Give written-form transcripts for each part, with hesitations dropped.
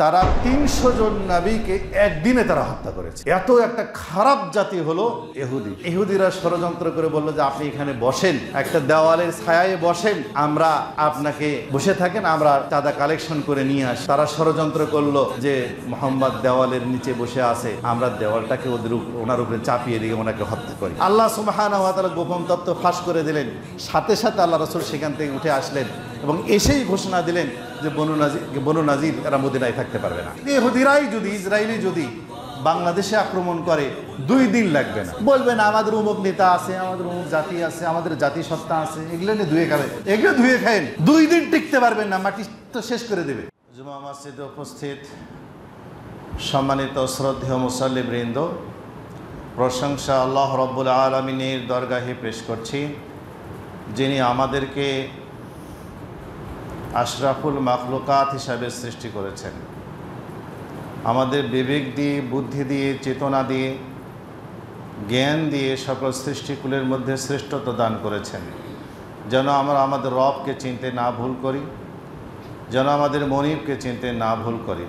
তারা ৩০০ জন নবীকে একদিনে তারা হত্যা করেছে। এত একটা খারাপ জাতি হলো ইহুদি। ইহুদিরা ষড়যন্ত্র করে বলল যে আপনি এখানে বসেন, একটা দেওয়ালের ছায়ায় বসেন, আমরা আপনাকে বসে থাকেন, আমরা চাঁদা কালেকশন করে নিয়ে আসি। তারা ষড়যন্ত্র করলো যে মুহাম্মদ দেওয়ালের নিচে বসে আছে, আমরা দেওয়ালটাকে ওনার উপরে চাপিয়ে দিয়ে ওনাকে হত্যা করি। আল্লাহ সুবহানাহু ওয়া তাআলা গোপন তত্ত্ব ফাঁস করে দিলেন। সাথে সাথে আল্লাহ রাসূল সেখান থেকে উঠে আসলেন এবং এসেই ঘোষণা দিলেন যে বনু নাজির এরা মদিনায় থাকতে পারবে না। ইহুদিরাই যদি, ইসরায়েলি যদি বাংলাদেশে আক্রমণ করে 2 দিন লাগবে না, বলবে না আমাদের অমুক নেতা আছে, আমাদের অমুক জাতি আছে, আমাদের জাতিসত্তা আছে, এগুলো নিয়ে ধুয়ে খাবে, এগুলো ধুয়ে খায়েন, 2 দিন টিকতে পারবেন না, মাটি তো শেষ করে দেবে। জুমা মসজিদে উপস্থিত সম্মানিত শ্রদ্ধেয় মুসাল্লিবৃন্দ, প্রশংসা আল্লাহ রাব্বুল আলামিনের দরগাহে পেশ করছি, যিনি আমাদেরকে আশরাফুল মাখলুকাত হিসাবে সৃষ্টি করেছেন। আমাদের বিবেক দিয়ে, বুদ্ধি দিয়ে, চেতনা দিয়ে, জ্ঞান দিয়ে সকল সৃষ্টিকুলের মধ্যে শ্রেষ্ঠত্ব দান করেছেন, যেন আমরা আমাদের রবকে চিনতে না ভুল করি, যেন আমাদের মনিবকে চিনতে না ভুল করি।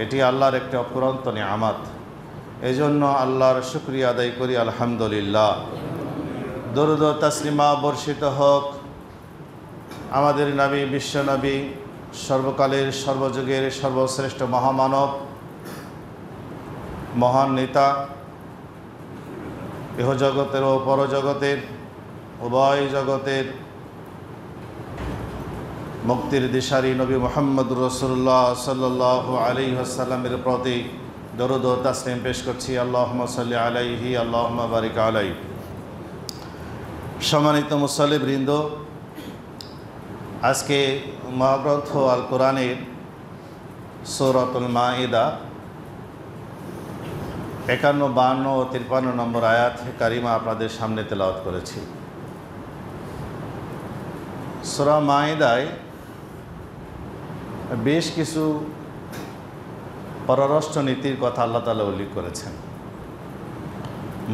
এটি আল্লাহর একটি অফুরন্ত নিয়ামত। এই জন্য আল্লাহর শুকরিয়া আদায় করি, আলহামদুলিল্লাহ। দরুদ ও তাসলিমা বর্ষিত হোক আমাদের নবী, বিশ্ব নবী, সর্বকালের সর্বযুগের সর্বশ্রেষ্ঠ মহামানব, মহান নেতা, ইহজগতের ও পরজগতের উভয় জগতের মুক্তির দিশারি নবী মুহাম্মদুর রাসূলুল্লাহ সাল্লাল্লাহু আলাইহি ওয়াসাল্লামের প্রতি দরুদ ও তাসলিম পেশ করছি। আল্লাহুম্মা সাল্লি আলাইহি, আল্লাহুম্মা বারিক আলাইহি। সম্মানিত মুসাল্লিবৃন্দ, আজকে মহাগ্রন্থ আল কোরআনের সূরাতুল মাঈদা 51, 52 ও 53 নম্বর আয়াত কারিমা আপনাদের সামনে তেলাওয়াত করেছি। সূরা মাঈদায় বেশ কিছু পররাষ্ট্র নীতির কথা আল্লাহ তাআলা উল্লেখ করেছেন।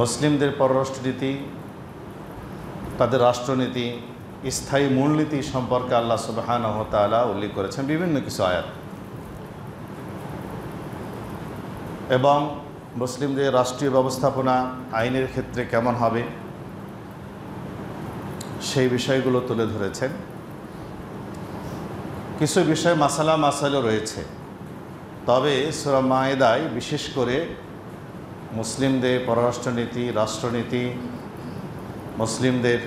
মুসলিমদের পররাষ্ট্রনীতি, তাদের রাষ্ট্রনীতি, স্থায়ী মূলনীতি সম্পর্কে আল্লাহ সুবহানাহু ওয়া তাআলা উল্লেখ করেছেন বিভিন্ন কিছু আয়াত, এবং মুসলিমদের রাষ্ট্রীয় ব্যবস্থাপনা আইনের ক্ষেত্রে কেমন হবে সেই বিষয়গুলো তুলে ধরেছেন। কিছু বিষয় মাসাইলও রয়েছে, তবে সূরা মাঈদায় বিশেষ করে মুসলিমদের পররাষ্ট্রনীতি, রাষ্ট্রনীতি, মুসলিমদের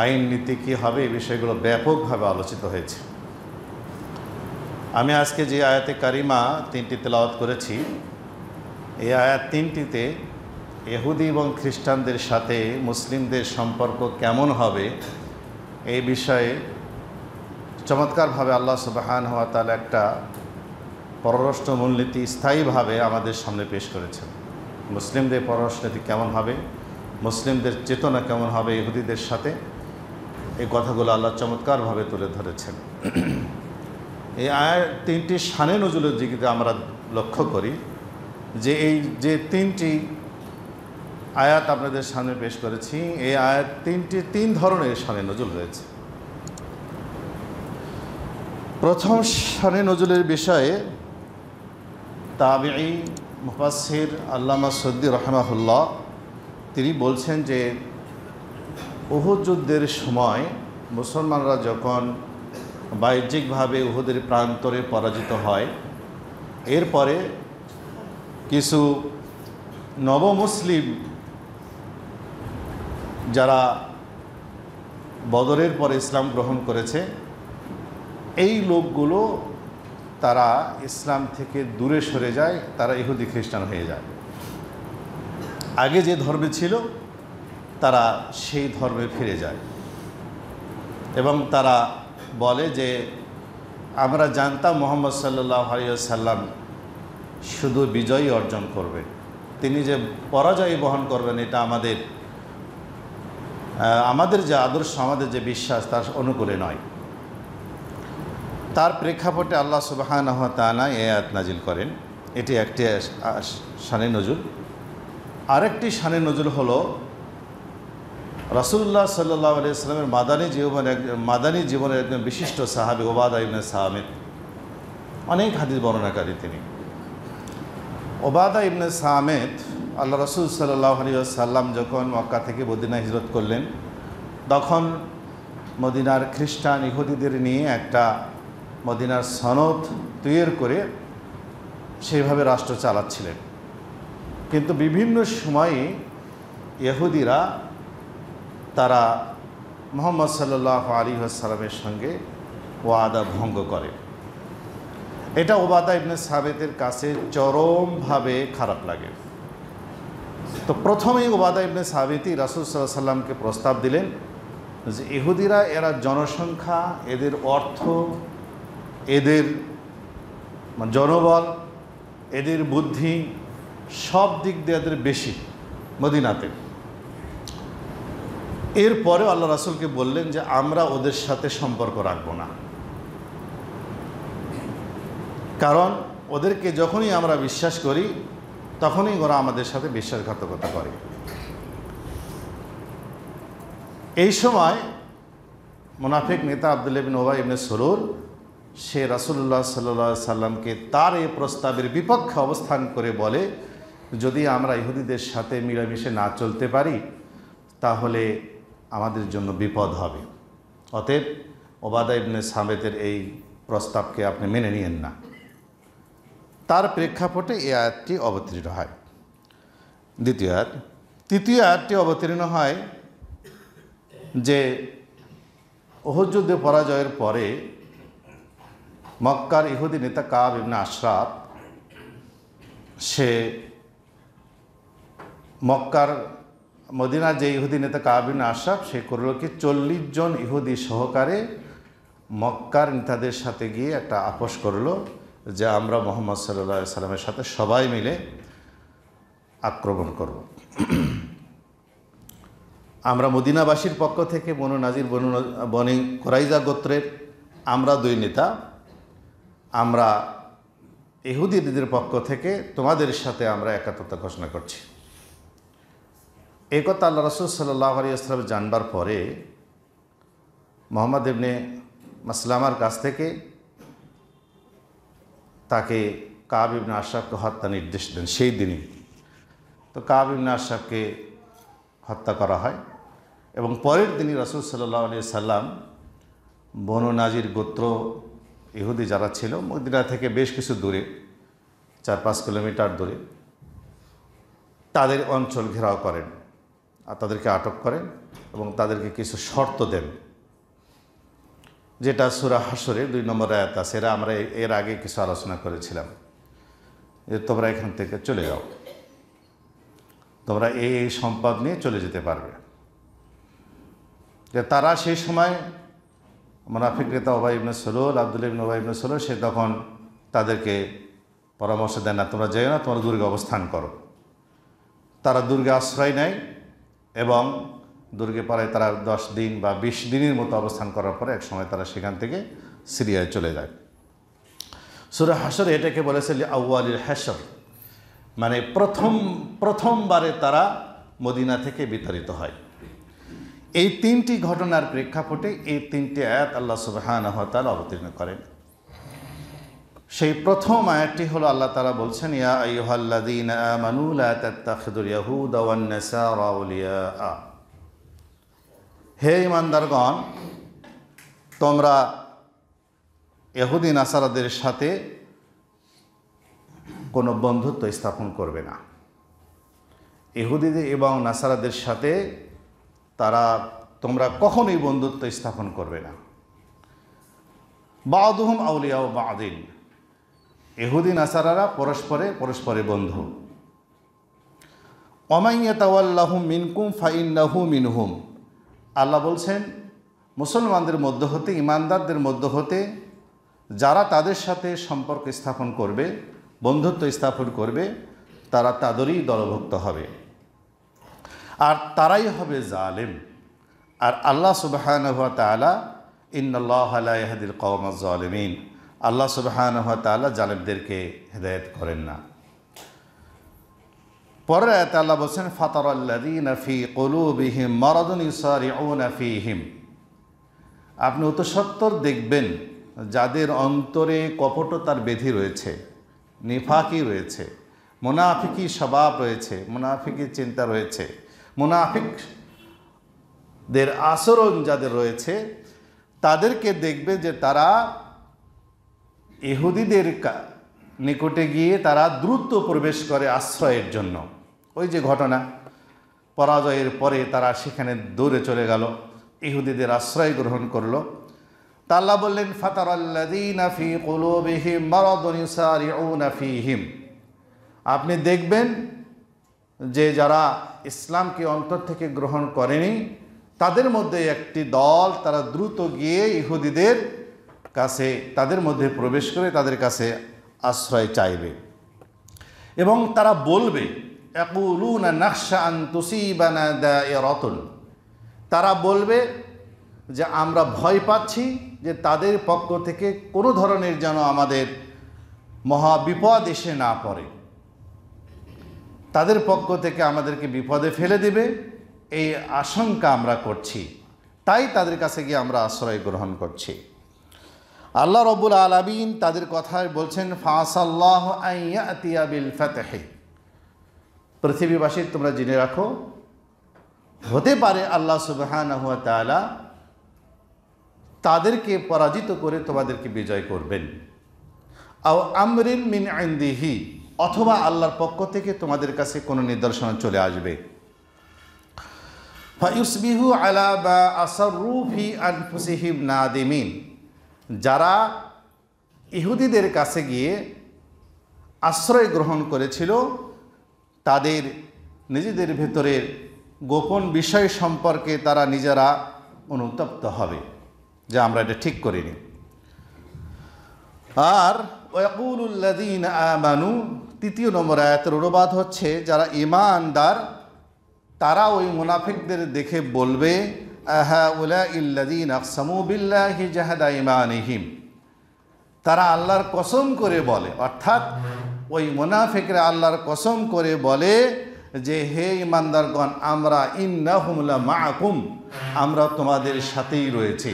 আইন নীতি কী হবে এই বিষয়গুলো ব্যাপকভাবে আলোচিত হয়েছে। আমি আজকে যে আয়াতে কারিমা 3টি তেলাওয়াত করেছি, এই আয়াত 3টিতে ইহুদি এবং খ্রিস্টানদের সাথে মুসলিমদের সম্পর্ক কেমন হবে এই বিষয়ে চমৎকারভাবে আল্লাহ সুবহানাহু ওয়া তাআলা একটা পররাষ্ট্র মূলনীতি স্থায়ীভাবে আমাদের সামনে পেশ করেছেন। মুসলিমদের পররাষ্ট্রনীতি কেমন হবে, মুসলিমদের চেতনা কেমন হবে ইহুদিদের সাথে, এই কথাগুলো আল্লাহ চমৎকারভাবে তুলে ধরেছেন। এই আয়াত 3টি শানে নজুলের দিকে আমরা লক্ষ্য করি যে এই যে 3টি আয়াত আপনাদের সামনে পেশ করেছি, এই আয়াত 3টি 3 ধরনের শানে নজুল রয়েছে। প্রথম শানে নজুলের বিষয়ে তাবিঈ মুফাসসির আল্লামা সুদ্দী রাহিমাহুল্লাহ তিনি বলছেন যে উহুদ যুদ্ধের সময় মুসলমানরা যখন বাহ্যিকভাবে উহুদের প্রান্তরে পরাজিত হয়, এরপরে কিছু নবমুসলিম যারা বদরের পরে ইসলাম গ্রহণ করেছে, এই লোকগুলো তারা ইসলাম থেকে দূরে সরে যায়, তারা ইহুদি খ্রিস্টান হয়ে যায়। আগে যে ধর্মে ছিল তারা সেই ধর্মে ফিরে যায় এবং তারা বলে যে আমরা জানতাম মুহাম্মদ সাল্লাল্লাহু আলাইহি ওয়াসাল্লাম শুধু বিজয় অর্জন করবে, তিনি যে পরাজয় বহন করবেন এটা আমাদের যে আদর্শ, আমাদের যে বিশ্বাস তার অনুকূলে নয়। তার প্রেক্ষাপটে আল্লাহ সুবহানাহু ওয়া তাআলা এই আয়াত নাজিল করেন। এটি একটি শানে নজুল। আরেকটি শানে নজুল হলো রাসূলুল্লাহ সাল্লাল্লাহু আলাইহি ওয়াসাল্লামের মাদানী জীবনের একজন বিশিষ্ট সাহাবী উবাদা ইবনে সামিত অনেক হাদিস বর্ণনাকারী তিনি। ওবাদা ইবনে সামিত আল্লাহ রাসূল সাল্লাল্লাহু আলাইহি ওয়াসাল্লাম যখন মক্কা থেকে মদিনা হিজরত করলেন, তখন মদিনার খ্রিস্টান ইহুদিদের নিয়ে একটা মদিনার সনদ তৈরি করে সেইভাবে রাষ্ট্র চালাচ্ছিলেন। কিন্তু বিভিন্ন সময়ে ইহুদিরা তারা মুহাম্মদ সাল্লাল্লাহু আলাইহি ওয়াসাল্লামের সঙ্গে ওয়াদা ভঙ্গ করে। এটা ওবাদা ইবনে সামিতের কাছে চরমভাবে খারাপ লাগে। তো প্রথমেই ওবাদা ইবনে সামিতই রাসূল সাল্লাল্লাহু আলাইহি ওয়াসাল্লামকে প্রস্তাব দিলেন যে ইহুদিরা এরা জনসংখ্যা, এদের অর্থ, এদের জনবল, এদের বুদ্ধি সব দিক দিয়ে এদের বেশি মদিনাতে। এরপরেও আল্লাহ রাসূলকে বললেন যে আমরা ওদের সাথে সম্পর্ক রাখবো না, কারণ ওদেরকে যখনই আমরা বিশ্বাস করি তখনই ওরা আমাদের সাথে বিশ্বাসঘাতকতা করে। এই সময় মুনাফিক নেতা আব্দুল্লাহ ইবনে উবাই ইবনে সুলুল সে রাসূলুল্লাহ সাল্লাল্লাহু আলাইহি সাল্লামকে তার এই প্রস্তাবের বিপক্ষে অবস্থান করে বলে, যদি আমরা ইহুদিদের সাথে মিলেমিশে না চলতে পারি তাহলে আমাদের জন্য বিপদ হবে। অতএব ওবাদা ইবনে সামিতের এই প্রস্তাবকে আপনি মেনে নিয়েন না। তার প্রেক্ষাপটে এই আয়াতটি অবতীর্ণ হয়। দ্বিতীয় আয়াত। তৃতীয় আয়াতটি অবতীর্ণ হয় যে উহুদ যুদ্ধে পরাজয়ের পরে মক্কার ইহুদি নেতা কাব ইবনে আশরাফ সে মক্কার মদিনার যে ইহুদি নেতা কাব ইবনে আশরাফ সে করল কি 40 জন ইহুদি সহকারে মক্কার নেতাদের সাথে গিয়ে একটা আপোষ করলো যে আমরা মুহাম্মদ সাল্লাল্লাহু আলাইহি সাল্লামের সাথে সবাই মিলে আক্রমণ করব। আমরা মদিনাবাসীর পক্ষ থেকে বনু নাজির বনি কুরাইজা গোত্রের আমরা 2 নেতা, আমরা ইহুদিদের পক্ষ থেকে তোমাদের সাথে আমরা একাত্মতা ঘোষণা করছি। এই কথা আল্লাহ রাসূল সাল্লাল্লাহু আলাইহি ওয়াসাল্লাম জানবার পরে মুহাম্মদ ইবনে মাসলামার কাছ থেকে তাকে কাব ইবনে আশরাফকে হত্যা নির্দেশ দেন সেই দিনই। তো কাব ইবনে আশরাফকে হত্যা করা হয় এবং পরের দিনই রাসূল সাল্লাল্লাহু আলাইহি সাল্লাম বনু নাজির গোত্র ইহুদি যারা ছিল মদিনা থেকে বেশ কিছু দূরে 4-5 কিলোমিটার দূরে তাদের অঞ্চল ঘেরাও করেন আর তাদেরকে আটক করেন এবং তাদেরকে কিছু শর্ত দেন, যেটা সূরা হাশরের 2 নম্বর আয়াত আছে। এরা আমরা এর আগে কিছু আলোচনা করেছিলাম যে তোমরা এখান থেকে চলে যাও, তোমরা এই সম্পদ নিয়ে চলে যেতে পারবে। যে তারা সেই সময় মুনাফিক নেতা উবাই ইবনে সুলুল আব্দুল্লাহ ইবনে উবাই ইবনে সুলুল সে তখন তাদেরকে পরামর্শ দেন না তোমরা যেও না, তোমরা দুর্গে অবস্থান করো। তারা দুর্গে আশ্রয় নেয় এবং দুর্গে পাড়ায় তারা 10 দিন বা 20 দিনের মতো অবস্থান করার পরে এক সময় তারা সেখান থেকে সিরিয়ায় চলে যায়। সূরা হাশর এটাকে বলেছে আউয়ালিল হাশর, মানে প্রথমবারে তারা মদিনা থেকে বিতাড়িত হয়। এই 3টি ঘটনার প্রেক্ষাপটে এই 3টি আয়াত আল্লাহ সুবহানাহু ওয়া তাআলা অবতীর্ণ করেন। সেই প্রথম আয়াতটি হলো আল্লাহ তাআলা বলছেন, ইয়া আইয়ুহাল্লাযীনা আমানু লা তাত্তাখিযুল ইয়াহুদা ওয়ান নাসারা আউলিয়া। হে ঈমানদারগণ, তোমরা ইহুদি নাসারাদের সাথে কোনো বন্ধুত্ব স্থাপন করবে না। ইহুদিদের এবং নাসারাদের সাথে তোমরা কখনোই বন্ধুত্ব স্থাপন করবে না। বা'দুহুম আউলিয়াউ বা'দিন, ইহুদি নাসারারা পরস্পরে বন্ধু। ওমান ইয়াতাওয়াল্লাহুম মিনকুম ফাইন্নাহু মিনহুম, আল্লাহ বলছেন মুসলমানদের মধ্য হতে, ইমানদারদের মধ্য হতে যারা তাদের সাথে সম্পর্ক স্থাপন করবে, বন্ধুত্ব স্থাপন করবে, তারা তাদেরই দলভুক্ত হবে আর তারাই হবে জালেম। আর আল্লাহ সুবহানাহু ওয়া তাআলা ইন্নাল্লাহা লা ইয়াহদিল কওমাজ জালিমিন, আল্লাহ সুবহানাহু ওয়া তাআলা জালেমদেরকে হেদায়েত করেন না। পরের আয়াতে আল্লাহ বলছেন, ফাতারাল্লাযীনা ফী কুলূবিহিম মারাদুন ইউসারিউনা ফীহিম, আপনি অতঃসত্বর দেখবেন যাদের অন্তরে কপটতার বেধি রয়েছে, নিফাকি রয়েছে, মুনাফিকি স্বভাব রয়েছে, মুনাফিকি চিন্তা রয়েছে, মুনাফিকদের আচরণ যাদের রয়েছে, তাদেরকে দেখবে যে তারা ইহুদিদের নিকটে গিয়ে তারা দ্রুত প্রবেশ করে আশ্রয়ের জন্য। ওই যে ঘটনা, পরাজয়ের পরে তারা সেখানে দৌড়ে চলে গেল, ইহুদিদের আশ্রয় গ্রহণ করলো। তা আল্লাহ বললেন, ফাতারাল্লাযীনা ফী কুলূবিহিম মারাদুন ইউসারিউনা ফীহিম, আপনি দেখবেন যে যারা ইসলামকে অন্তর থেকে গ্রহণ করেনি তাদের মধ্যে একটি দল তারা দ্রুত গিয়ে ইহুদিদের কাছে তাদের মধ্যে প্রবেশ করে তাদের কাছে আশ্রয় চাইবে এবং তারা বলবে, ইয়াকুলুনা নাখশা আন তুসিবানা দায়রাতুন, তারা বলবে যে আমরা ভয় পাচ্ছি যে তাদের পক্ষ থেকে কোনো ধরনের যেন আমাদের মহা বিপদ এসে না পড়ে, তাদের পক্ষ থেকে আমাদেরকে বিপদে ফেলে দেবে, এই আশঙ্কা আমরা করছি, তাই তাদের কাছে গিয়ে আমরা আশ্রয় গ্রহণ করছি। আল্লাহ রাব্বুল আলামিন তাদের কথায় বলছেন, ফাসাল্লাহু আন ইয়াতিয়া বিল ফাতহি, পৃথিবীবাসী তোমরা জেনে রাখো, হতে পারে আল্লাহ সুবহানাহু ওয়া তাআলা তাদেরকে পরাজিত করে তোমাদেরকে বিজয় করবেন। আও আমরিন মিন ইনদিহি, অথবা আল্লাহর পক্ষ থেকে তোমাদের কাছে কোনো নিদর্শন চলে আসবে। ফায়ুসবিহু আলা বা আসরু ফি আনফুসিহিম নাদিমিন, যারা ইহুদিদের কাছে গিয়ে আশ্রয় গ্রহণ করেছিল তাদের নিজেদের ভেতরের গোপন বিষয় সম্পর্কে তারা নিজেরা অনুতপ্ত হবে যে আমরা এটা ঠিক করিনি। আর ওয়াকুলুল্লাযীনা আমানু, তৃতীয় নম্বর আয়াতের অনুবাদ হচ্ছে যারা ঈমানদার তারা ওই মুনাফিকদের দেখে বলবে, আহাউলাইল্লাযীনা আকসামু বিল্লাহি জাহাদা ঈমানিহিম, তারা আল্লাহর কসম করে বলে, অর্থাৎ ওই মুনাফিকরা আল্লাহর কসম করে বলে যে হে ঈমানদারগণ, আমরা ইন্নাহুম লা মাআকুম, আমরা তোমাদের সাথেই রয়েছি।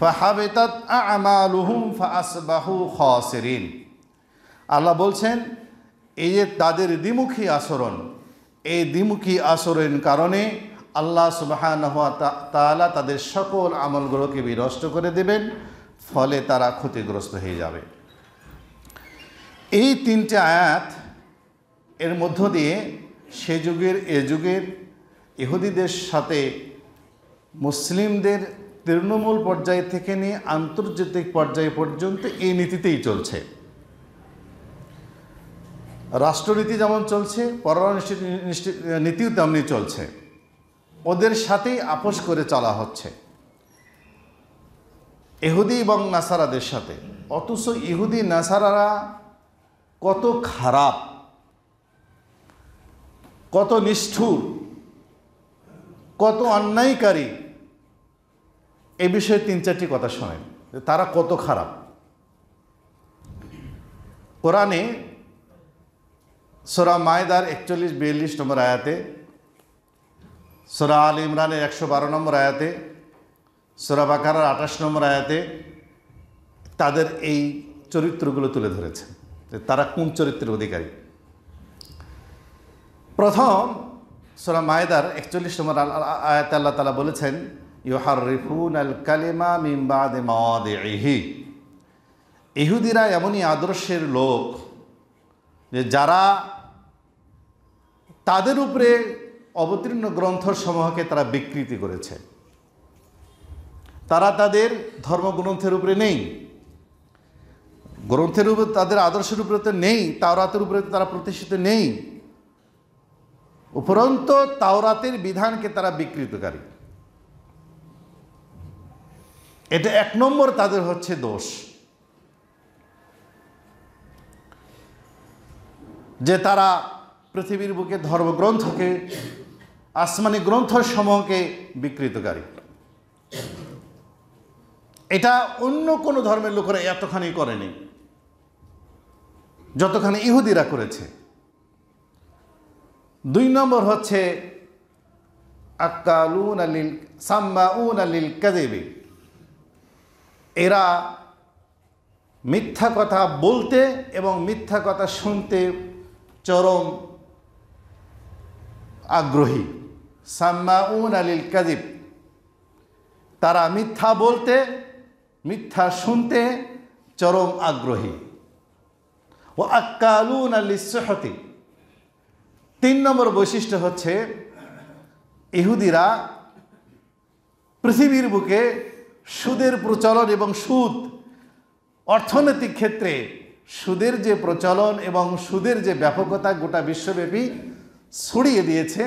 ফাহাবিতাত আমালুহুম ফাআসবাহু খাসিরিন, আল্লাহ বলছেন এই যে তাদের দ্বিমুখী আচরণ, এই দ্বিমুখী আচরণের কারণে আল্লাহ সুবহানাহু ওয়া তাআলা তাদের সকল আমলগুলোকে বিনষ্ট করে দেবেন, ফলে তারা ক্ষতিগ্রস্ত হয়ে যাবে। এই তিনটে আয়াত এর মধ্য দিয়ে সে যুগের এ যুগের ইহুদিদের সাথে মুসলিমদের তৃণমূল পর্যায় থেকে নিয়ে আন্তর্জাতিক পর্যায় পর্যন্ত এই নীতিতেই চলছে। রাষ্ট্রনীতি যেমন চলছে, পররাষ্ট্র নীতিও তেমনি চলছে, ওদের সাথেই আপোষ করে চলা হচ্ছে ইহুদি এবং নাসারাদের সাথে। অথচ ইহুদি নাসারারা কত খারাপ, কত নিষ্ঠুর, কত অন্যায়কারী, এ বিষয়ে তিন চারটি কথা শোনেন তারা কত খারাপ। কোরআনে সূরা মায়দার 41-42 নম্বর আয়াতে, সূরা আল ইমরানের 112 নম্বর আয়াতে, সূরা বাকারার 28 নম্বর আয়াতে তাদের এই চরিত্রগুলো তুলে ধরেছে যে তারা কোন চরিত্রের অধিকারী। প্রথম সূরা মায়দার 41 নম্বর আয়াতে আল্লাহ তাআলা বলেছেন, ইউহাররিফুনাল কালিমা মিন বাদি মাওয়াদিহি, ইহুদিরা এমনই আদর্শের লোক যে যারা তাদের উপরে অবতীর্ণ গ্রন্থসমূহকে তারা বিকৃতি করেছে। তারা তাদের ধর্মগ্রন্থের উপরে নেই, গ্রন্থের উপরে তাদের আদর্শের উপরে তো নেই, তাওরাতের উপরে তারা প্রতিষ্ঠিত নেই, উপরন্তু তাওরাতের বিধানকে তারা বিকৃতকারী। এটা এক নম্বর তাদের হচ্ছে দোষ, যে তারা পৃথিবীর বুকে ধর্মগ্রন্থকে, আসমানি গ্রন্থসমূহকে বিকৃতকারী। এটা অন্য কোনো ধর্মের লোকেরা এতখানি করেনি যতখানি ইহুদিরা করেছে। দুই নম্বর হচ্ছে আক্কালুনা লিল সাম্মাউনা লিল কাযিবি, এরা মিথ্যা কথা বলতে এবং মিথ্যা কথা শুনতে চরম আগ্রহী। সাম্মাউনা লিল কাযিব, তারা মিথ্যা বলতে মিথ্যা শুনতে চরম আগ্রহী। ওয়া আক্কালুনা লিস-সুহতি, 3 নম্বর বৈশিষ্ট্য হচ্ছে ইহুদিরা পৃথিবীর বুকে সুদের প্রচলন এবং সুদ, অর্থনৈতিক ক্ষেত্রে সুদের যে প্রচলন এবং সুদের যে ব্যাপকতা গোটা বিশ্বব্যাপী ছড়িয়ে দিয়েছে,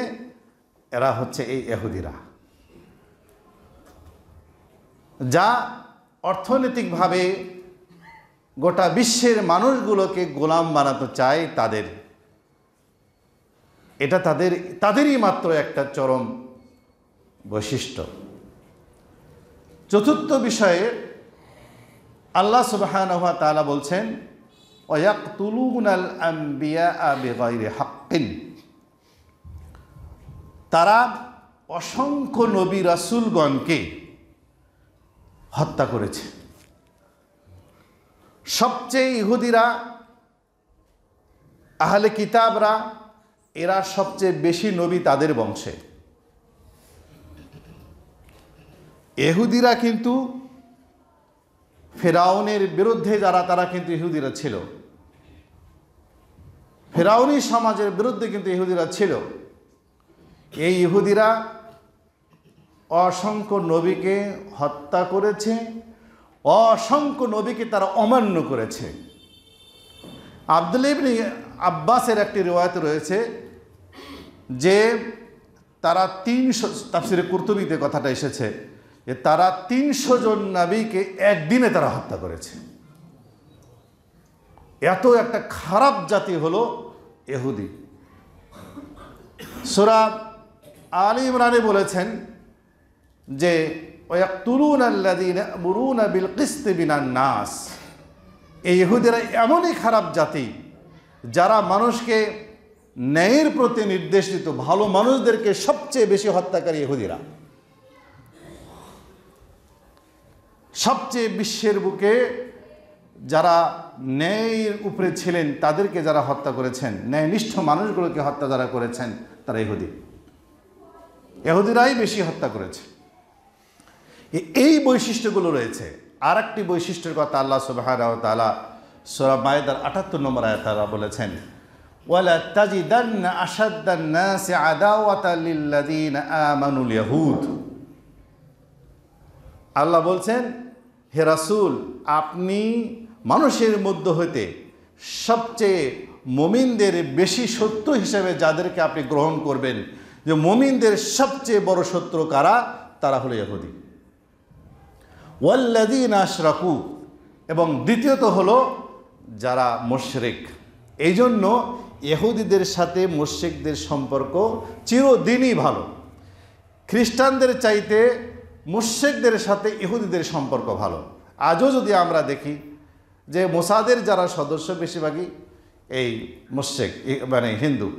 এরা হচ্ছে এই ইহুদিরা, যা অর্থনৈতিকভাবে গোটা বিশ্বের মানুষগুলোকে গোলাম বানাতে চায়। এটা তাদেরই মাত্র একটা চরম বৈশিষ্ট্য। চতুর্থ বিষয়ে আল্লাহ সুবহানাহু ওয়া তাআলা বলছেন, ওয়ায়াকতুলুনাল আম্বিয়া বিগাইরি হাক্কিন, তারা অসংখ্য নবী রাসূলগণকে হত্যা করেছে। সবচেয়ে ইহুদিরা, আহলে কিতাবরা, এরা সবচেয়ে বেশি নবী তাদের বংশে। ইহুদিরা কিন্তু ফেরাউনের বিরুদ্ধে তারা কিন্তু ইহুদিরা ছিল, ফেরাউনি সমাজের বিরুদ্ধে কিন্তু ইহুদিরা ছিল। এই ইহুদিরা অসংখ্য নবীকে হত্যা করেছে, অসংখ্য নবীকে তারা অমান্য করেছে। আব্দুল্লাহ ইবনে আব্বাসের একটি রিওয়ায়াত রয়েছে যে তারা 300, তাফসিরে কুরতুবীতে কথাটা এসেছে যে তারা 300 জন নবীকে একদিনে তারা হত্যা করেছে। এত একটা খারাপ জাতি হলো ইহুদি। সূরা আলে ইমরানে বলেছেন যে ওয়ায়াকতুলুনাল্লাযীনা ইয়া'মুরুনা বিল কিসতি মিনান নাস, এই ইহুদিরা এমনই খারাপ জাতি যারা মানুষকে ন্যায়ের প্রতি নির্দেশ দিত। ভালো মানুষদেরকে সবচেয়ে বেশি হত্যাকারী ইহুদিরা। সবচেয়ে বিশ্বের বুকে যারা ন্যায়ের উপরে ছিলেন তাদেরকে যারা হত্যা করেছেন, ন্যায়নিষ্ঠ মানুষগুলোকে হত্যা যারা করেছেন, তারা ইহুদিরাই বেশি হত্যা করেছে। এই বৈশিষ্ট্যগুলো রয়েছে। আর একটি বৈশিষ্ট্যের কথা আল্লাহ সুবহানাহু ওয়া তাআলা সূরা মায়েদার 78 নম্বর আয়াতে তারা বলেছেন, ওয়ালা তাজিদান্না আশাদ্দান নাসি আদাওয়াতাল লিল্লাযীনা আমানুল ইয়াহুদ। আল্লাহ বলছেন, হে রাসূল, আপনি মানুষের মধ্য হইতে সবচেয়ে মুমিনদের বেশি শত্রু হিসেবে যাদেরকে আপনি গ্রহণ করবেন, যে মুমিনদের সবচেয়ে বড় শত্রু কারা, তারা হলো ইহুদি। ওয়াল্লাযীনা আশরাকু, এবং দ্বিতীয়ত হলো যারা মুশরিক। এই জন্য ইহুদিদের সাথে মুশরিকদের সম্পর্ক চিরদিনই ভালো। খ্রিস্টানদের চাইতে মুশরিকদের সাথে ইহুদিদের সম্পর্ক ভালো। আজও যদি আমরা দেখি যে মোসাদের যারা সদস্য বেশিরভাগই এই মুশরিক, মানে হিন্দু।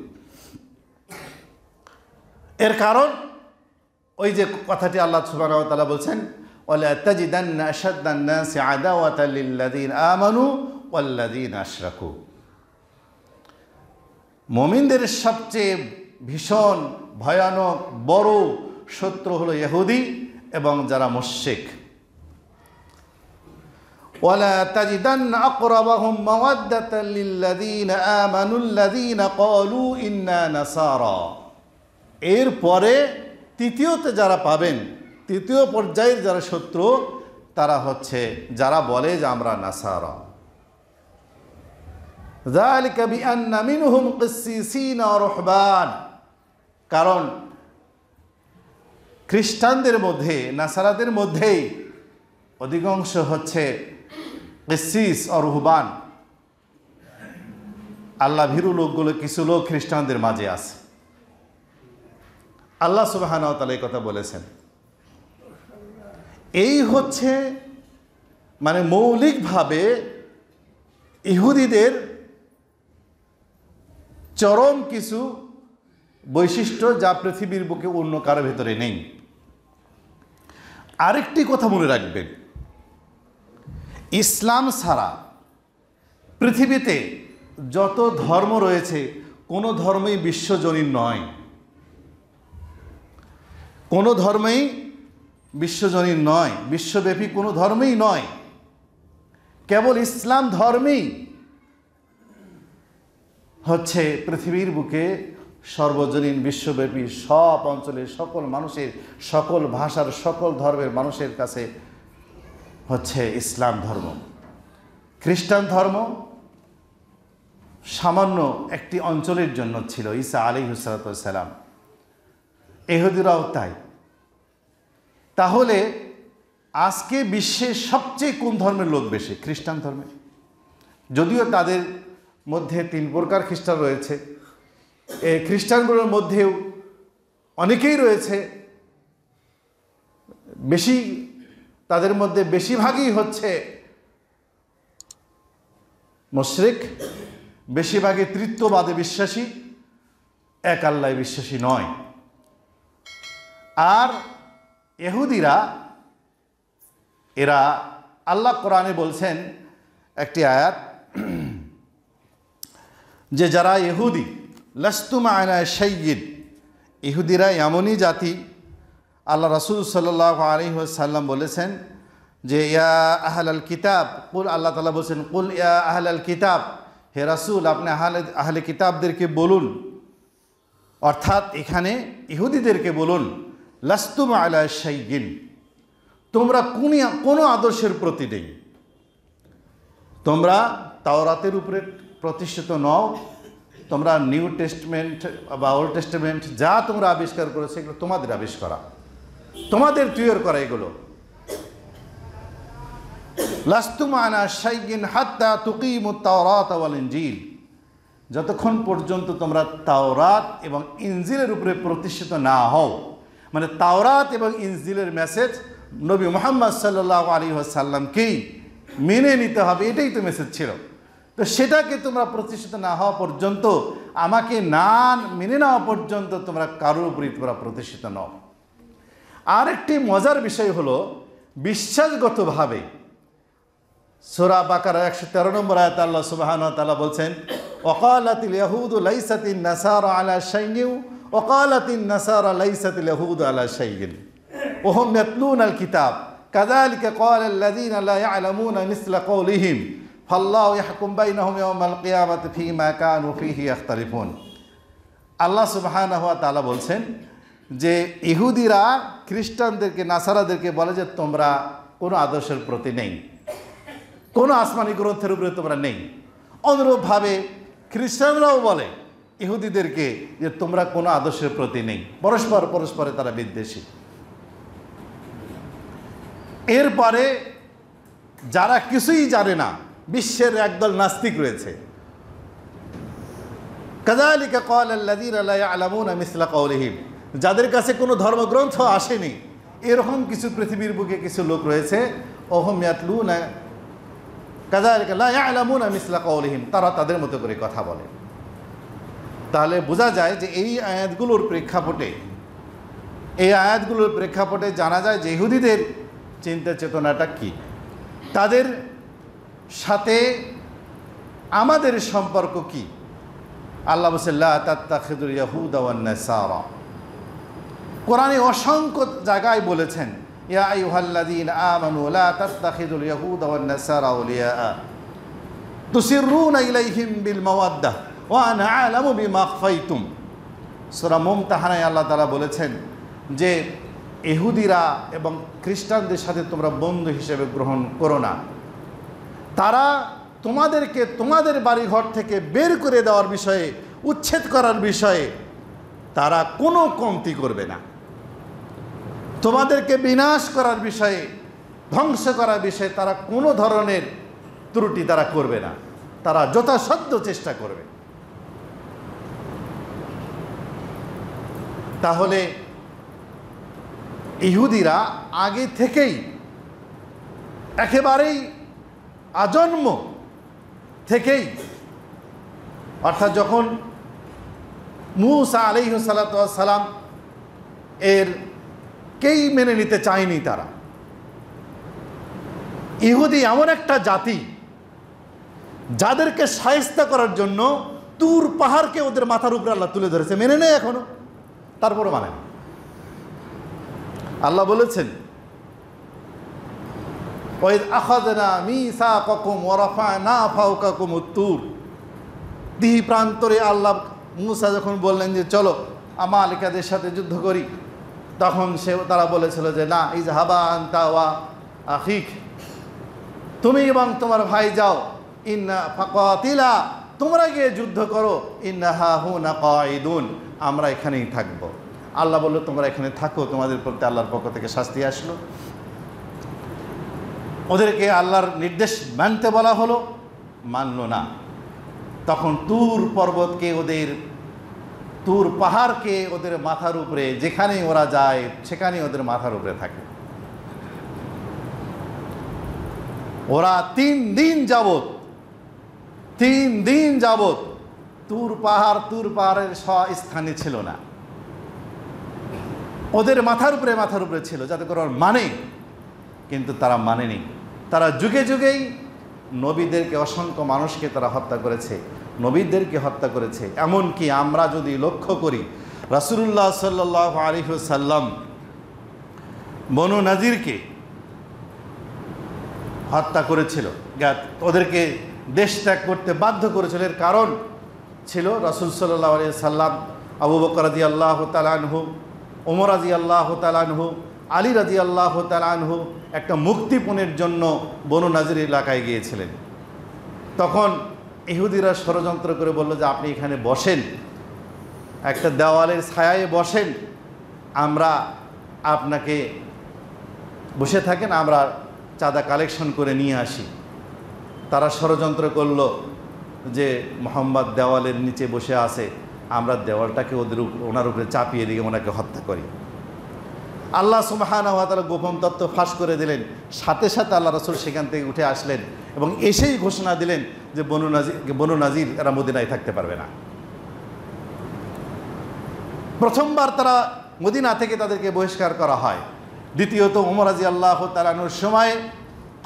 এর কারণ ওই যে কথাটি আল্লাহ সুবহানাহু ওয়া তাআলা বলছেন, ওয়ালা তাজিদান্না আশাদ্দান নাসি আদাওয়াতাল লিল্লাযীনা আমানু ওয়াল্লাযীনা আশরাকু। মুমিনদের সবচেয়ে ভীষণ ভয়ানক বড় শত্রু হলো ইহুদি এবং যারা মুশরিক। ওয়ালা তাজিদান্না আকরাবাহুম মাওয়াদ্দাতাল লিল্লাযীনা আমানুল্লাযীনা ক্বালু ইন্না নাসারা। এরপরে তৃতীয়তে যারা পাবেন, তৃতীয় পর্যায়ের যারা শত্রু, তারা হচ্ছে যারা বলে যে আমরা নাসারা। যালিকা বিআন্না মিনহুম কিসসিসিনা ওয়া রুহবান, কারণ খ্রিস্টানদের মধ্যে, নাসারাদের মধ্যেই অধিকাংশ হচ্ছে কিসসিস ও রুহবান, আল্লাহ ভীরু লোকগুলো, কিছু লোক খ্রিস্টানদের মাঝে আছে। আল্লাহ সুবহানাহু ওয়া তাআলা এই কথা বলেছেন। এই হচ্ছে মানে মৌলিকভাবে ইহুদিদের চরম কিছু বৈশিষ্ট্য যা পৃথিবীর বুকে অন্য কারো ভেতরে নেই। আরেকটি কথা মনে রাখবেন, ইসলাম ছাড়া পৃথিবীতে যত ধর্ম রয়েছে কোনো ধর্মই বিশ্বজনীন নয়, কোনো ধর্মই বিশ্বজনীন নয়, বিশ্বব্যাপী কোনো ধর্মই নয়। কেবল ইসলাম ধর্মেই হচ্ছে পৃথিবীর বুকে সর্বজনীন, বিশ্বব্যাপী, সব অঞ্চলের সকল মানুষের, সকল ভাষার, সকল ধর্মের মানুষের কাছে হচ্ছে ইসলাম ধর্ম। খ্রিস্টান ধর্ম সামান্য একটি অঞ্চলের জন্য ছিল, ঈসা আলাইহিস সালাম, ইহুদিরাও তাই। তাহলে আজকে বিশ্বের সবচেয়ে কোন ধর্মের লোক বেশি? খ্রিস্টান ধর্মে। যদিও তাদের মধ্যে 3 প্রকার খ্রিস্টান রয়েছে, এই খ্রিস্টানগুলোর মধ্যেও অনেকেই রয়েছে, তাদের মধ্যে বেশিরভাগই হচ্ছে মুশরিক, বেশিরভাগই তৃতীয়বাদে বিশ্বাসী, এক আল্লাহ বিশ্বাসী নয়। আর ইহুদিরা, এরা আল্লাহ কোরআনে বলছেন একটি আয়াত, যে যারা ইহুদি, লাস্তু মা'ানা শাইয়্যিন, ইহুদিরা এমনই জাতি, আল্লাহ রাসূল সাল্লাল্লাহু আলাইহি ওয়াসাল্লাম বলেছেন যে ইয়া আহলাল কিতাব, কুল, আল্লাহ তাআলা বলেছেন কুল ইয়া আহলাল কিতাব, হে রাসূল আপনি আহলে কিতাবদেরকে বলুন, অর্থাৎ এখানে ইহুদিদেরকে বলুন, লাস্তু মা'ানা শাইয়্যিন, তোমরা কোনো আদর্শের প্রতি নেই, তোমরা তাওরাতের উপরে প্রতিষ্ঠিত নও, তোমরা নিউ টেস্টামেন্ট বা ওল্ড টেস্টামেন্ট যা তোমরা আবিষ্কার করেছো এগুলো তোমাদের আবিষ্কার, তোমাদের তৈরি করা এগুলো। লাস্তু মা'ানা শাইয়্যিন হাত্তা তুকিমুত তাওরাত ওয়াল ইনজিল, যতক্ষণ পর্যন্ত তোমরা তাওরাত এবং ইনজিলের উপরে প্রতিষ্ঠিত না হও, মানে তাওরাত এবং ইনজিলের মেসেজ নবী মুহাম্মদ সাল্লাল্লাহু আলাইহি ওয়াসাল্লামকেই মেনে নিতে হবে, এটাই তো মেসেজ ছিল। তো সেটাকে তোমরা প্রতিষ্ঠিত না হওয়া পর্যন্ত, আমাকে না মেনে নেওয়া পর্যন্ত তোমরা কারোর উপরই তোমরা প্রতিষ্ঠিত নও। আর একটি মজার বিষয় হলো, বিশ্বাসগতভাবে সূরা বাকারার 113 নম্বর আয়াতে আল্লাহ সুবহানাহু ওয়া তাআলা বলছেন, ওয়াকালাতিল ইয়াহুদু লাইসাতিন নাসারা আলা শাইইন ওয়াকালাতিন নাসারা লাইসাতিল ইয়াহুদু আলা শাইইন ওয়াহুম ইয়াতলুনাল কিতাব কাযালিকা ক্বালাল্লাযীনা লা ইয়ালামুনা মিসলা কওলিহিম ফাল্লাহু ইয়াহকুম বাইনাহুম ইয়াওমাল কিয়ামাতি ফীমা কানু ফীহি ইখতালিফুন। আল্লাহ সুবহানাহু ওয়া তাআলা বলছেন যে ইহুদিরা খ্রিস্টানদেরকে, নাসারাদেরকে বলে যে তোমরা কোনো আদর্শের প্রতি নেই, কোনো আসমানি গ্রন্থের উপরে তোমরা নেই। অনুরূপভাবে খ্রিস্টানরাও বলে ইহুদিদেরকে যে তোমরা কোনো আদর্শের প্রতি নেই, পরস্পরে তারা বিদ্বেষী। এরপরে যারা কিছুই জানে না, বিশ্বের একদল নাস্তিক রয়েছে, কাযালিকা ক্বালাল্লাযীনা লা ইয়ালামুনা মিসলা কওলিহিম, যাদের কাছে কোনো ধর্মগ্রন্থ আসেনি, এরকম কিছু পৃথিবীর বুকে কিছু লোক রয়েছে, ওহুম ইয়াতলুনা কাযালিকা লা ইয়ালামুনা মিসলা কওলিহিম, তারা তাদের মতো করে কথা বলে। তাহলে বোঝা যায় যে এই আয়াতগুলোর প্রেক্ষাপটে জানা যায় যে ইহুদিদের চিন্তা চেতনাটা কি, তাদের সাথে আমাদের সম্পর্ক কি। আল্লাহ বলেন লা তাত্তাখিযুল ইয়াহুদা ওয়ান নাসারা, কোরআনে অসংখ্য জায়গায় বলেছেন ইয়া আইয়ুহাল্লাযীনা আমানু লা তাত্তাখিযুল ইয়াহুদা ওয়ান নাসারা আউলিয়া তুসিররুনা ইলাইহিম বিল মাওয়াদ্দাহ ওয়া আনা আ'লামু বিমা আখফাইতুম। সূরা মুমতাহানায় আল্লাহ তাআলা বলেছেন যে ইহুদিরা এবং খ্রিস্টানদের সাথে তোমরা বন্ধু হিসেবে গ্রহণ করো না, তারা তোমাদেরকে তোমাদের বাড়িঘর থেকে বের করে দেওয়ার বিষয়ে, উচ্ছেদ করার বিষয়ে তারা কোনো কমতি করবে না, তোমাদেরকে বিনাশ করার বিষয়ে, ধ্বংস করার বিষয়ে তারা কোনো ধরনের ত্রুটি তারা করবে না, তারা যথাসাধ্য চেষ্টা করবে। তাহলে ইহুদিরা আগে থেকেই একেবারেই আজন্ম থেকেই, অর্থাৎ যখন মূসা আলাইহিস সালাতু ওয়াস সালাম কেই মেনে নিতে চায়নি তারা, ইহুদি এমন একটা জাতি যাদেরকে শায়েস্তা করার জন্য তুর পাহাড়কে ওদের মাথার উপরে আল্লাহ তুলে ধরেছে, মেনে নেয় এখনো, তারপরে মানে না। আল্লাহ বলেছেন, ওয়াইদ আখাযনা মিসাকাকুম ওয়া রাফা'না ফাওকাকুমুত তুর। দিহি প্রান্তরে আল্লাহ মুসা যখন বললেন যে চলো আমালিকাদের সাথে যুদ্ধ করি, তখন তারা বলেছিল যে না, ইযহাবা আনতা ওয়া আখিক, তুমি এবং তোমার ভাই যাও, ইন্না ফাকাতিলা, তোমরা গিয়ে যুদ্ধ করো, ইন্না হাহুনা কাঈদুন, আমরা এখানেই থাকব। আল্লাহ বলল তোমরা এখানে থাকো, তোমাদের প্রতি আল্লাহর পক্ষ থেকে শাস্তি আসলো। ওদেরকে আল্লাহর নির্দেশ মানতে বলা হলো, মানলো না। তখন তুর পর্বতকে তুর পাহাড়কে ওদের মাথার উপরে, যেখানেই ওরা যায় সেখানেই ওদের মাথার উপরে থাকে। ওরা 3 দিন যাবত তুর পাহাড়ের স্থানে ছিল না, ওদের মাথার উপরে ছিল, যাতে করে ওর মানে, কিন্তু তারা মানেনি। তারা যুগে যুগেই নবীদেরকে, অসংখ্য মানুষকে তারা হত্যা করেছে, নবীদেরকে হত্যা করেছে। এমনকি আমরা যদি লক্ষ্য করি, রাসূলুল্লাহ সাল্লাল্লাহু আলাইহি ওয়াসাল্লাম বনু নাজিরকে হত্যা করেছিল, ওদেরকে দেশ ত্যাগ করতে বাধ্য করেছিল। এর কারণ ছিল রাসূল সাল্লাল্লাহু আলাইহি ওয়াসাল্লাম, আবু বকর রাদিয়াল্লাহু তাআলা আনহু, ওমর রাদিয়াল্লাহু তাআলা আনহু, আলী রাদিয়াল্লাহু তাআলা আনহু একটা মুক্তিপণের জন্য বনু নাজির এলাকায় গিয়েছিলেন। তখন ইহুদিরা ষড়যন্ত্র করে বলল যে আপনি এখানে বসেন, একটা দেওয়ালের ছায়ায় বসেন, আমরা আপনাকে বসে থাকেন, আমরা চাঁদা কালেকশন করে নিয়ে আসি। তারা ষড়যন্ত্র করল যে মোহাম্মদ দেওয়ালের নিচে বসে আছে, আমরা দেওয়ালটাকে ওনার উপরে চাপিয়ে দিয়ে ওনাকে হত্যা করি। আল্লাহ সুবহানাহু ওয়া তাআলা গোপন তত্ত্ব ফাঁস করে দিলেন। সাথে সাথে আল্লাহ রাসূল সেখান থেকে উঠে আসলেন এবং এসেই ঘোষণা দিলেন যে বনু নাজির এরা মদিনায় থাকতে পারবে না। প্রথমবার তারা মদিনা থেকে তাদেরকে বহিষ্কার করা হয়। দ্বিতীয়ত ওমর রাদিয়াল্লাহু তাআলা আনহুর সময়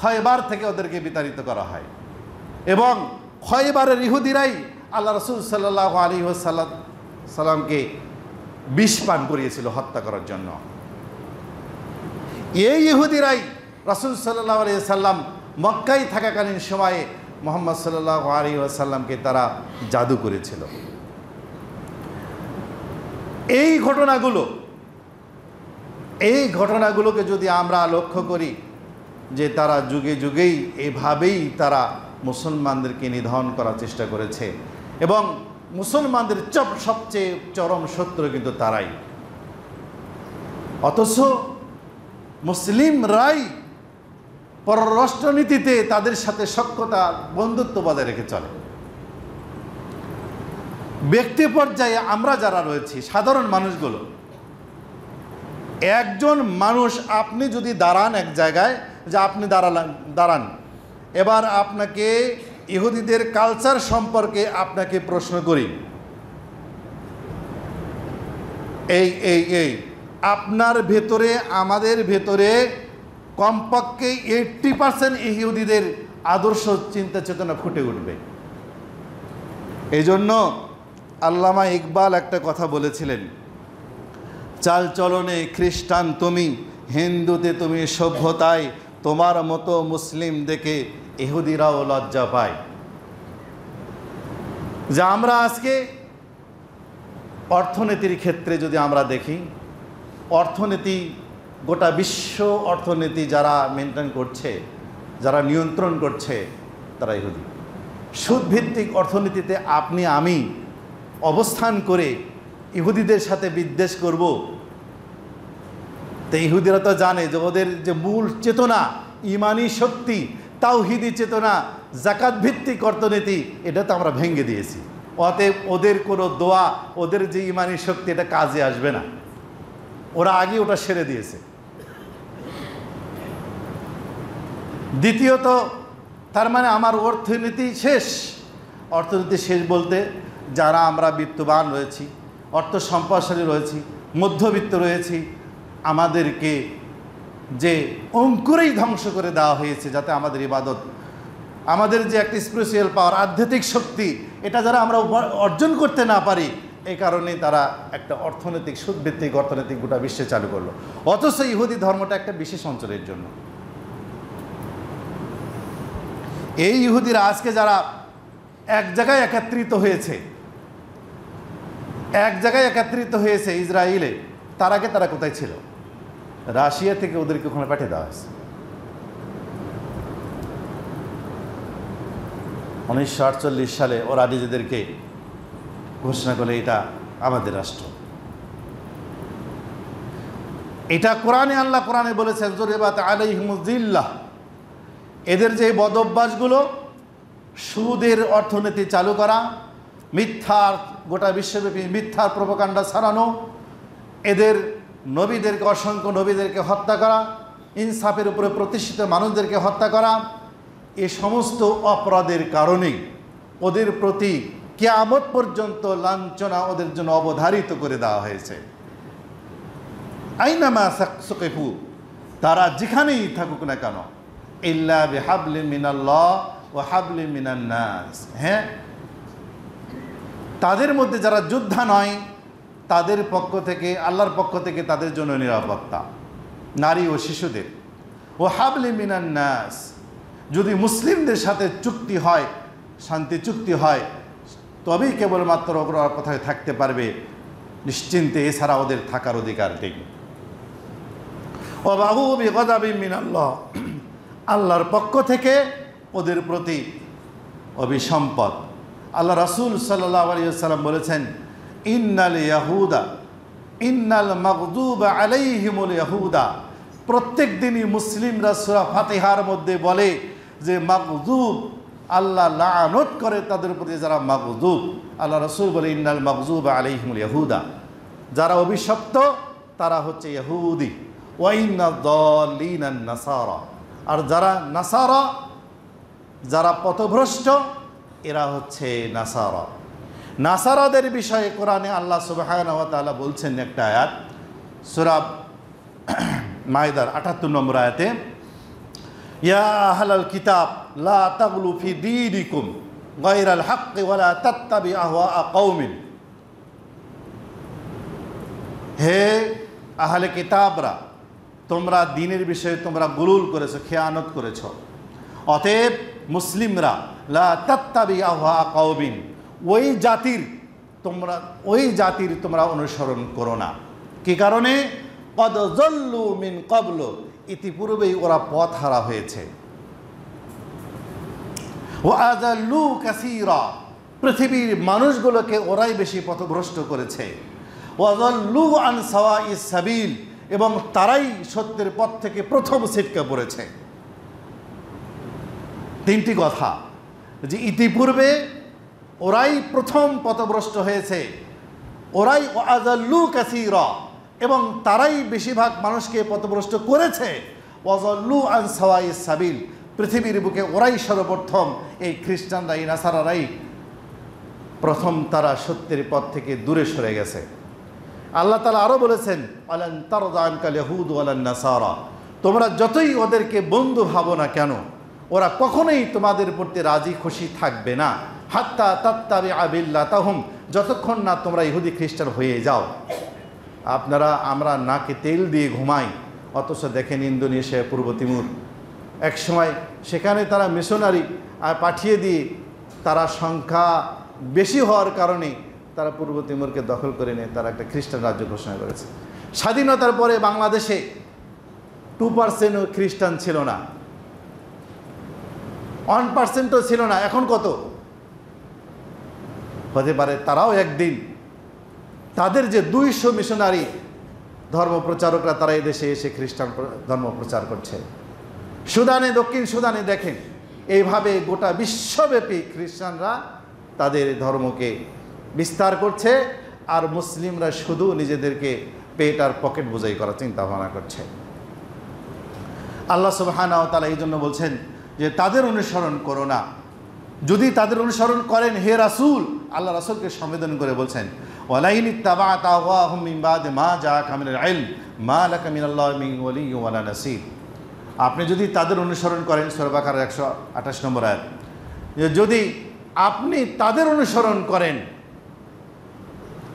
খয়বার থেকে ওদেরকে বিতাড়িত করা হয় এবং খয়বারের ইহুদিরাই আল্লাহ রাসূল সাল্লাল্লাহু আলাইহি ওয়াসাল্লামকে বিষ পান করিয়েছিল হত্যা করার জন্য। এই ইহুদিরাই রাসূল সাল্লাল্লাহু আলাইহি ওয়াসাল্লাম মক্কায় থাকাকালীন সময়ে মুহাম্মদ সাল্লাল্লাহু আলাইহি ওয়াসাল্লামকে তারা জাদু করেছিল। এই ঘটনাগুলোকে যদি আমরা লক্ষ্য করি যে তারা যুগে যুগেই এভাবেই তারা মুসলমানদেরকে নিধন করার চেষ্টা করেছে এবং মুসলমানদের সবচেয়ে চরম শত্রু কিন্তু তারাই। অথচ মুসলিমরাই পররাষ্ট্রনীতিতে তাদের সাথে সখ্যতা, বন্ধুত্ব বজায় রেখে চলে। ব্যক্তি পর্যায়ে আমরা যারা রয়েছি, সাধারণ মানুষগুলো, একজন মানুষ আপনি যদি দাঁড়ান এক জায়গায়, যে আপনি দাঁড়ান, এবার আপনাকে ইহুদিদের কালচার সম্পর্কে আপনাকে প্রশ্ন করি, এই আপনার ভেতরে, আমাদের ভেতরে কমপক্ষে 80% ইহুদিদের আদর্শ চিন্তা চেতনা ফুটে উঠবে। এই জন্য আল্লামা ইকবাল একটা কথা বলেছিলেন, চাল চলনে খ্রিস্টান তুমি, হিন্দুতে তুমি সভ্যতায়, তোমার মতো মুসলিম দেখে ইহুদিরাও লজ্জা পায়। যা আমরা আজকে অর্থনীতির ক্ষেত্রে যদি আমরা দেখি, অর্থনীতি, গোটা বিশ্ব অর্থনীতি যারা মেনটেন করছে, যারা নিয়ন্ত্রণ করছে, তারা ইহুদি। সুদভিত্তিক অর্থনীতিতে আপনি আমি অবস্থান করে ইহুদিদের সাথে বিদ্বেষ করব, তো ইহুদিরা তো জানে যে ওদের যে মূল চেতনা, ইমানি শক্তি, তাওহীদি চেতনা, যাকাত ভিত্তিক অর্থনীতি, এটা তো আমরা ভেঙে দিয়েছি। অতএব ওদের কোনো দোয়া, ওদের যে ইমানি শক্তি, এটা কাজে আসবে না, ওরা আগে ওটা সেরে দিয়েছে। দ্বিতীয়ত, তার মানে আমার অর্থনীতি শেষ। অর্থনীতি শেষ বলতে যারা আমরা বিত্তবান রয়েছি, অর্থ সম্পদশালী রয়েছি, মধ্যবিত্ত রয়েছি, আমাদেরকে যে অঙ্কুরেই ধ্বংস করে দেওয়া হয়েছে, যাতে আমাদের ইবাদত, আমাদের যে একটা স্পিরিচুয়াল পাওয়ার, আধ্যাত্মিক শক্তি, এটা যারা আমরা অর্জন করতে না পারি, এই কারণে তারা একটা অর্থনৈতিক, সুদভিত্তিক অর্থনৈতিক গোটা বিশ্বে চালু করলো। অথচ ইহুদি ধর্মটা একটা বিশেষ অঞ্চলের জন্য। এই ইহুদিরা আজকে যারা এক জায়গায় একত্রিত হয়েছে ইসরায়েলে, তার আগে তারা কোথায় ছিল? রাশিয়া থেকে ওদেরকে ওখানে পাঠিয়ে দেওয়া হয়েছে। 1948 সালে ওরা নিজেদেরকে ঘোষণা করে এটা আমাদের রাষ্ট্র। এটা কোরআনে, আল্লাহ কোরআনে বলেছেন যুরিবাত আলাইহিমুয যিল্লাহ, এদের যে বদ অভ্যাসগুলো, সুদের অর্থনীতি চালু করা, মিথ্যার, গোটা বিশ্বব্যাপী মিথ্যার প্রোপাগান্ডা ছড়ানো, এদের নবীদেরকে, অসংখ্য নবীদেরকে হত্যা করা, ইনসাফের উপরে প্রতিষ্ঠিত মানুষদেরকে হত্যা করা, এ সমস্ত অপরাধের কারণেই ওদের প্রতি কিয়ামত পর্যন্ত লাঞ্ছনা ওদের জন্য অবধারিত করে দেওয়া হয়েছে। আইনামা সাকসুকিফু, তারা যেখানেই থাকুক না কেন, ইল্লা বিহাবলিন মিনাল্লাহ ওয়া হাবলিন মিনান নাস, হ্যাঁ, তাদের মধ্যে যারা যোদ্ধা নয়, তাদের পক্ষ থেকে, আল্লাহর পক্ষ থেকে তাদের জন্য নিরাপত্তা, নারী ও শিশুদের। ও হাবলিন মিনান নাস, যদি মুসলিমদের সাথে চুক্তি হয়, শান্তি চুক্তি হয়, তবেই কেবলমাত্র ওরা কোথায় থাকতে পারবে নিশ্চিন্তে, এছাড়া ওদের থাকার অধিকার নেই। ও বাহু বিগদাবিন মিনাল্লাহ, আল্লাহর পক্ষ থেকে ওদের প্রতি অভিসম্পদ। আল্লাহ রাসূল সাল্লাল্লাহু আলাইহি ওয়াসাল্লাম বলেছেন, ইন্নাল মাগদুবা আলাইহিমুল ইয়াহুদা, প্রত্যেক দিনই মুসলিমরা সূরা ফাতিহার মধ্যে বলে যে মাগদুব, আল্লাহ লাআনত করে তাদের প্রতি যারা মাগদুব। আল্লাহ রাসূল বলে ইন্নাল মাগদুবা আলাইহিমুল ইয়াহুদা, যারা অভিশপ্ত তারা হচ্ছে ইহুদি। ওয়া ইন্নাদ দাল্লিনান নাসারা, আর যারা নাসারা, যারা পথভ্রষ্ট, এরা হচ্ছে নাসারা। নাসারাদের বিষয়ে কোরআনে আল্লাহ সুবহানাহু ওয়া তাআলা বলছেন একটা আয়াত, সূরা মাইদার ৭৮ নম্বর আয়াতে, ইয়া আহলাল কিতাব লা তাগলু ফি দীনিকুম গায়রাল হাক্কি ওয়া লা তাত্তাবিউ আহওয়া কওমিন, হে আহলে কিতাবরা, তোমরা দ্বীনের বিষয়ে তোমরা গুলুল করেছো, খেয়ানত করেছো, অতএব মুসলিমরা লা তাত্তাবিউ আহওয়া কওমিন, ওই জাতির তোমরা অনুসরণ করো না। কি কারণে? কদ যাল্লু মিন ক্বাবলু, ইতিপূর্বেই ওরা পথ হারা হয়েছে। ওয়া আযাল্লু কাসীরা, পৃথিবীর মানুষগুলোকে ওরাই বেশি পথভ্রষ্ট করেছে। ওয়া যাল্লু আন সাওয়াইস সাবিল, এবং তারাই সত্যের পথ থেকে প্রথম ছিটকে পড়েছে। তিনটি কথা, যে ইতিপূর্বে ওরাই প্রথম পথভ্রষ্ট হয়েছে, ওরাই ওয়াজাল্লু কাসীরা, এবং তারাই বেশিরভাগ মানুষকে পথভ্রষ্ট করেছে। ওয়াজাল্লু আন সাওয়াইস সাবিল, পৃথিবীর বুকে ওরাই সর্বপ্রথম, এই খ্রিস্টানরা, এই নাসারারাই প্রথম, তারা সত্যের পথ থেকে দূরে সরে গেছে। আল্লাহ তাআলা আরও বলেছেন, আলান তারদা আনকাল ইয়াহুদ ওয়ালান নাসারা, তোমরা যতই ওদেরকে বন্ধু ভাবো না কেন, ওরা কখনোই তোমাদের প্রতি রাজি খুশি থাকবে না, হাত্তা তাত্তাবিউ মিল্লাতাহুম, যতক্ষণ না তোমরা ইহুদি খ্রিস্টান হয়ে যাও। আমরা নাকে তেল দিয়ে ঘুমাই, অথচ দেখেন ইন্দোনেশিয়া, পূর্ব তিমুর, এক সময় সেখানে তারা মিশনারি পাঠিয়ে দিয়ে তারা সংখ্যা বেশি হওয়ার কারণে তারা পূর্ব তিমুরকে দখল করে নিয়ে তারা একটা খ্রিস্টান রাজ্য ঘোষণা করেছে। স্বাধীনতার পরে বাংলাদেশে 2% খ্রিস্টান ছিল না, 1%ও ছিল না। এখন কত হতে পারে? তারাও একদিন, তাদের যে 200 মিশনারি ধর্মপ্রচারকরা, তারা এই দেশে এসে খ্রিস্টান ধর্ম প্রচার করছে। সুদানে, দক্ষিণ সুদানে দেখেন, এইভাবে গোটা বিশ্বব্যাপী খ্রিস্টানরা তাদের ধর্মকে বিস্তার করছে, আর মুসলিমরা শুধু নিজেদেরকে পেট আর পকেট বোঝাই করার চিন্তা ভাবনা করছে। আল্লাহ সুবহানাহু ওয়া তাআলা এই জন্য বলছেন যে তাদের অনুসরণ করো না। যদি তাদের অনুসরণ করেন, হে রাসূল, আল্লাহ রাসূলকে সম্বোধন করে বলছেন, ওয়ালাইন ইত্তাবা'তা আহওয়াহুম মিন বা'দি মা জাআকা মিনাল ইলম মা লাকা মিনাল্লাহি মিন ওয়ালিয়্যিন ওয়ালা নাসীর। আপনি যদি তাদের অনুসরণ করেন, সূরা বাকারার 128 নম্বর আয়াত, যদি আপনি তাদের অনুসরণ করেন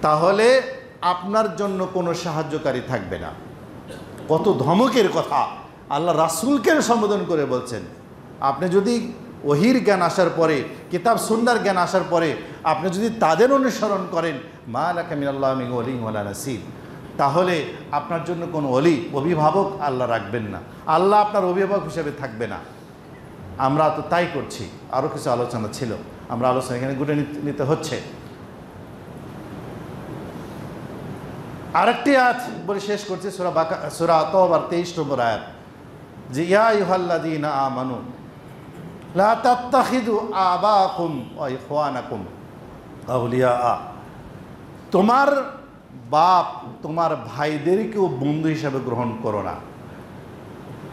তাহলে আপনার জন্য কোনো সাহায্যকারী থাকবে না। কত ধমকের কথা আল্লাহ রাসূলকে সম্বোধন করে বলছেন। আপনি যদি ওহির জ্ঞান আসার পরে, কিতাব সুন্নাহর জ্ঞান আসার পরে আপনি যদি তাদের অনুসরণ করেন, মা লাকা মিনাল্লাহি মিন ওয়ালিয়্যিন ওয়ালা নাসীর, তাহলে আপনার জন্য কোনো ওলি, অভিভাবক আল্লাহ রাখবেন না। আল্লাহ আপনার অভিভাবক হিসেবে থাকবে না। আমরা তো তাই করছি। আরও কিছু আলোচনা ছিল, আমরা আলোচনা এখানে গুটে নিতে হচ্ছে। আরেকটি আয়াত বলে শেষ করছি, সূরা তাওবার 23 নম্বর আয়াত, যে ইয়া আইয়ুহাল্লাযীনা আমানু লা তাত্তাখিযু আবাকুম ওয়া ইখওয়ানাকুম আউলিয়া। তোমার বাপ তোমার ভাইদেরকেও বন্ধু হিসাবে গ্রহণ করো না,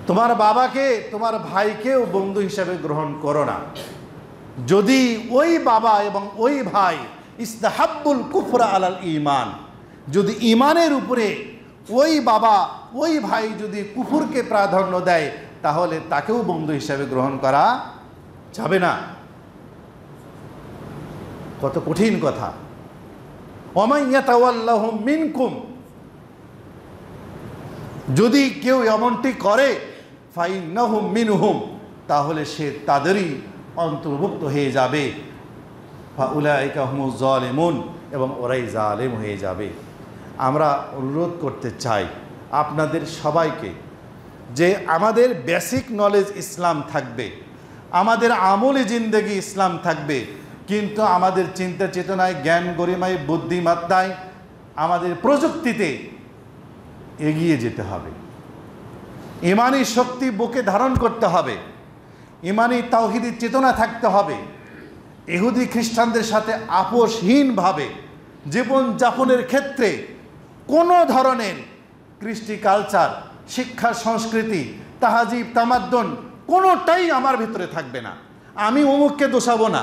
তোমার বাবাকে তোমার ভাইকেও বন্ধু হিসাবে গ্রহণ করো না। যদি ওই বাবা এবং ওই ভাই ইস্তাহাব্বুল কুফরা আলাল ঈমান, যদি ঈমানের উপরে ওই বাবা ওই ভাই যদি কুফরকে প্রাধান্য দেয়, তাহলে তাকেও বন্ধু হিসাবে গ্রহণ করা যাবে না। কত কঠিন কথা। ওয়া ইয়াতাওয়াল্লাহুম মিনকুম, যদি কেউ এমনটি করে, ফাইন্নাহুম মিনহুম, তাহলে সে তাদেরই অন্তর্ভুক্ত হয়ে যাবে। ফাউলাইকা হুমুজ জালিমুন, এবং ওরাই জালেম হয়ে যাবে। আমরা অনুরোধ করতে চাই আপনাদের সবাইকে যে আমাদের বেসিক নলেজ ইসলাম থাকবে, আমাদের আমলি জিন্দেগি ইসলাম থাকবে, কিন্তু আমাদের চিন্তা চেতনায়, জ্ঞান গরিমায়, বুদ্ধিমত্তায়, আমাদের প্রযুক্তিতে এগিয়ে যেতে হবে। ইমানি শক্তি বুকে ধারণ করতে হবে, ইমানি তাওহীদি চেতনা থাকতে হবে। ইহুদি খ্রিস্টানদের সাথে আপোষহীনভাবে জীবনযাপনের ক্ষেত্রে কোনো ধরনের কৃষ্টি কালচার, শিক্ষা, সংস্কৃতি, তাহাজিব, তামাদ্দুন কোনোটাই আমার ভিতরে থাকবে না। আমি অমুককে দোষাবো না,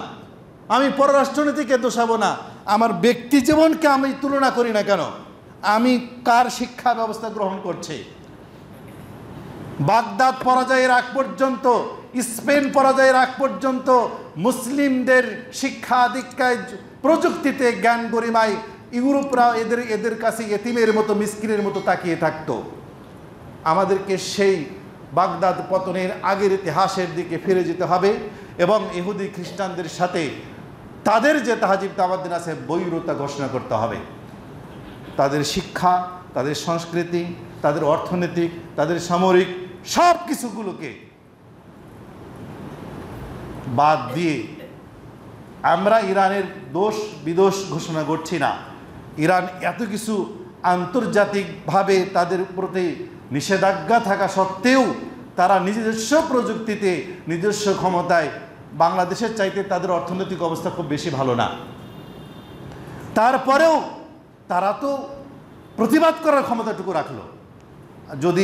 আমি পররাষ্ট্রনীতিকে দোষাবো না, আমার ব্যক্তি জীবনকে আমি তুলনা করি না কেন, আমি কার শিক্ষা ব্যবস্থা গ্রহণ করছি। বাগদাদ পরাজয়ের আগ পর্যন্ত, স্পেন পরাজয়ের আগ পর্যন্ত মুসলিমদের শিক্ষা দীক্ষায়, প্রযুক্তিতে, জ্ঞান গরিমায় ইউরোপরা এদের কাছে এতিমের মতো, মিসকিনের মতো তাকিয়ে থাকতো। আমাদেরকে সেই বাগদাদ পতনের আগের ইতিহাসের দিকে ফিরে যেতে হবে এবং ইহুদি খ্রিস্টানদের সাথে তাদের যে তাহাজিব তামাদ্দুন আছে বৈরতা ঘোষণা করতে হবে। তাদের শিক্ষা, তাদের সংস্কৃতি, তাদের অর্থনৈতিক, তাদের সামরিক সব কিছুগুলোকে বাদ দিয়ে আমরা ইরানের দোষ বিদোষ ঘোষণা করছি না। ইরান এত কিছু আন্তর্জাতিকভাবে তাদের প্রতি নিষেধাজ্ঞা থাকা সত্ত্বেও তারা নিজস্ব প্রযুক্তিতে, নিজস্ব ক্ষমতায় বাংলাদেশের চাইতে তাদের অর্থনৈতিক অবস্থা খুব বেশি ভালো না। তারপরেও তারা তো প্রতিবাদ করার ক্ষমতাটুকু রাখলো। যদি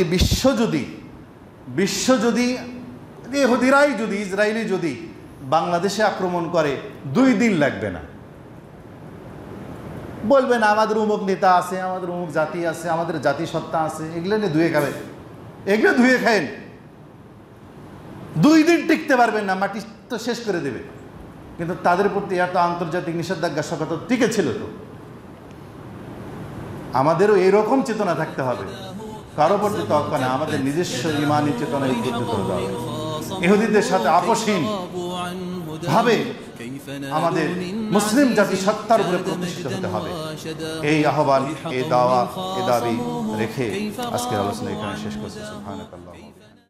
বিশ্ব যদি ইহুদিরাই যদি, ইসরায়েলি যদি বাংলাদেশে আক্রমণ করে 2 দিন লাগবে না। বলবে না আমাদের অমুক নেতা আছে, আমাদের অমুক জাতি আছে, আমাদের জাতিসত্তা আছে, এগুলো নিয়ে ধুয়ে খাবেন, এগুলো ধুয়ে খায়েন। 2 দিন টিকতে পারবেন না, মাটি তো শেষ করে দেবে। কিন্তু তাদের প্রতি এত আন্তর্জাতিক নিষেধাজ্ঞা সকাত টিকে ছিল। তো আমাদেরও এইরকম চেতনা থাকতে হবে, কারো প্রতি তর্ক না, আমাদের নিজস্ব ইমানি চেতনায় উদ্বুদ্ধ হতে হবে। ইহুদিদের সাথে আপোষহীন ভাবে আমাদের মুসলিম জাতি সত্তার উপরে প্রতিষ্ঠিত হতে হবে। এই আহ্বান, এই দাওয়া, এই দাবি রেখে আজকের আলোচনা এখানে শেষ করছি। সুবহানাল্লাহ।